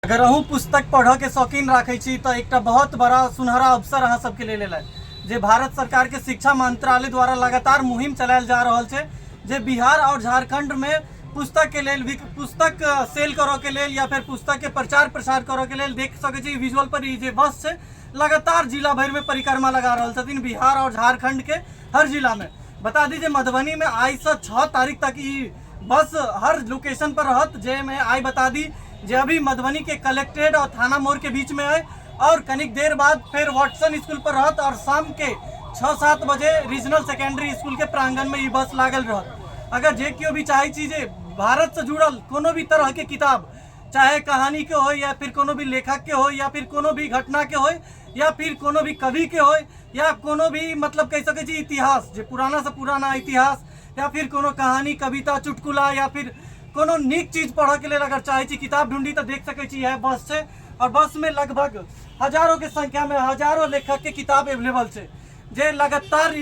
अगर अहूँ पुस्तक पढ़ के शौकीन रखे छी तो एक बहुत बड़ा सुनहरा अवसर अहाँ सबके लेल है जे भारत सरकार के शिक्षा मंत्रालय द्वारा लगातार मुहिम चलायल जा रहा है जे बिहार और झारखंड में पुस्तक के लेल पुस्तक सेल करो के लेल या फिर पुस्तक के प्रचार प्रसार करो के लेल देख सके छी विजुअल पर ये बस से लगातार जिला भर में परिक्रमा लगा रहा छथिन बिहार और झारखंड के हर जिला में। बता दीजिए मधुबनी में आई से 6 तारीख तक ये बस हर लोकेशन पर रहत जे में आई बता दी जे अभी मधुबनी के कलेक्ट्रेट और थाना मोड़ के बीच में है और कनिक देर बाद फिर वाटसन स्कूल पर रहत और शाम के 6-7 बजे रीजनल सेकेंडरी स्कूल के प्रांगण में ये बस लागल रहत। अगर जे क्यों भी चाहे चीजें भारत से जुड़ल कोनो भी तरह के किताब चाहे कहानी के हो या फिर कोनो भी लेखक के हो या फिर कोनो भी घटना के हो या फिर कोनो भी कवि के हो या कोनो भी मतलब कह सके जी इतिहास जो पुराना से पुराना इतिहास या फिर कोनो कहानी कविता चुटकुला या फिर कोनो नीक चीज पढ़े के लिए अगर चाहे छी किताब ढूंढी तो देख सके छी है बस से। और बस में लगभग हजारों के संख्या में हजारों लेखक के किताब अवेलेबल है जे लगातार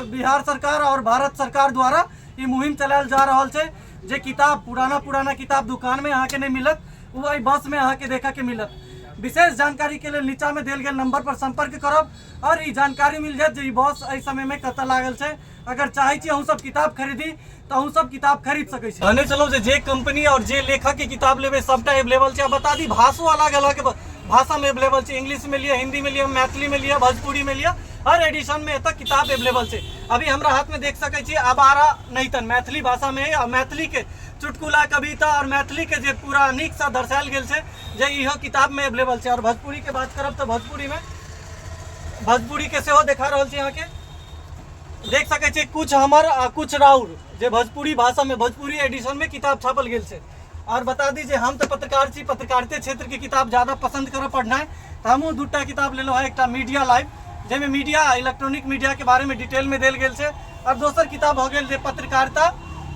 बिहार सरकार और भारत सरकार द्वारा ये मुहिम चलायल जा रहा है जे किताब पुराना किताब दुकान में यहाँ के नहीं मिलत वो बस में यहाँ के देखा के मिलत। विशेष जानकारी के लिए नीचा में दिल गए नंबर पर संपर्क करब और ये जानकारी मिल जाए जे बस इस समय में कत लागल है। अगर चाहे छी अहूँ सब किताब खरीदी तो अहूँ सब किताब खरीद सके छी। कहने चलो जे कंपनी और जे लेखक के किताब लेवे सबटा अवेलेबल है। बता दी भाषो अलग अलग भाषा में अवेलेबल है, इंग्लिश में लिया, हिंदी में लिया, मैथिली में लिया, भोजपुरी में लिया, हर एडिशन में तक किताब अवेलेबल है। अभी हमारा हाथ में देख सके छी आबारा नैतन मैथिली भाषा में और मैथिली के चुटकुला कविता और मैथिली के जे पूरा नीक सा दर्शायल गेल है जे इहो किताब में अवेलेबल है। और भोजपुरी के बात करब तो भोजपुरी के सेहो देखा रहा है यहाँ के देख सके छी कुछ हमर कुछ राउर जे भोजपुरी भाषा में भोजपुरी एडिशन में किताब छापल गेल है। और बता दीजिए हम तो पत्रकार छी, पत्रकारिता क्षेत्र की किताब ज़्यादा पसंद करो पढ़ना है तो हमू 2टा किताब ले लो है। एक मीडिया लाइव जेमें मीडिया इलेक्ट्रॉनिक मीडिया के बारे में डिटेल में देल गेल है और दोसर किताब हो गई पत्रकारिता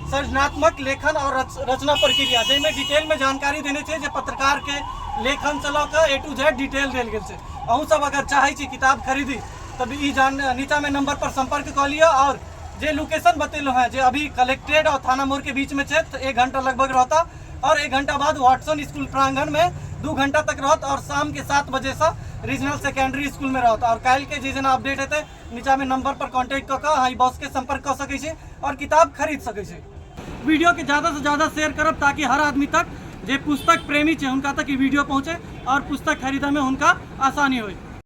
सृजनात्मक लेखन और रचना प्रक्रिया जेमें डिटेल में जानकारी देने चाहिए पत्रकार के लेखन चलो का A to Z डिटेल देल गेल है। अहूँ सब अगर चाहे छी किताब खरीदी तब नीचा में नंबर पर संपर्क कर लिया और जे लोकेशन बतेलो है जे अभी कलेक्ट्रेट और थाना मोड़ के बीच में है तो 1 घंटा लगभग रहता और 1 घंटा बाद वाटसन स्कूल प्रांगण में 2 घंटा तक रहत और शाम के 7 बजे से रीजनल सेकेंडरी स्कूल में रहता। और कल के जेना अपडेट है नीचा में नंबर पर कॉन्टेक्ट करके बस के संपर्क कर सके और किताब खरीद सके। वीडियो के ज़्यादा से ज़्यादा शेयर करब ताकि हर आदमी तक जे पुस्तक प्रेमी है उनका तक ये वीडियो पहुँचे और पुस्तक खरीदे में उनका आसानी हो।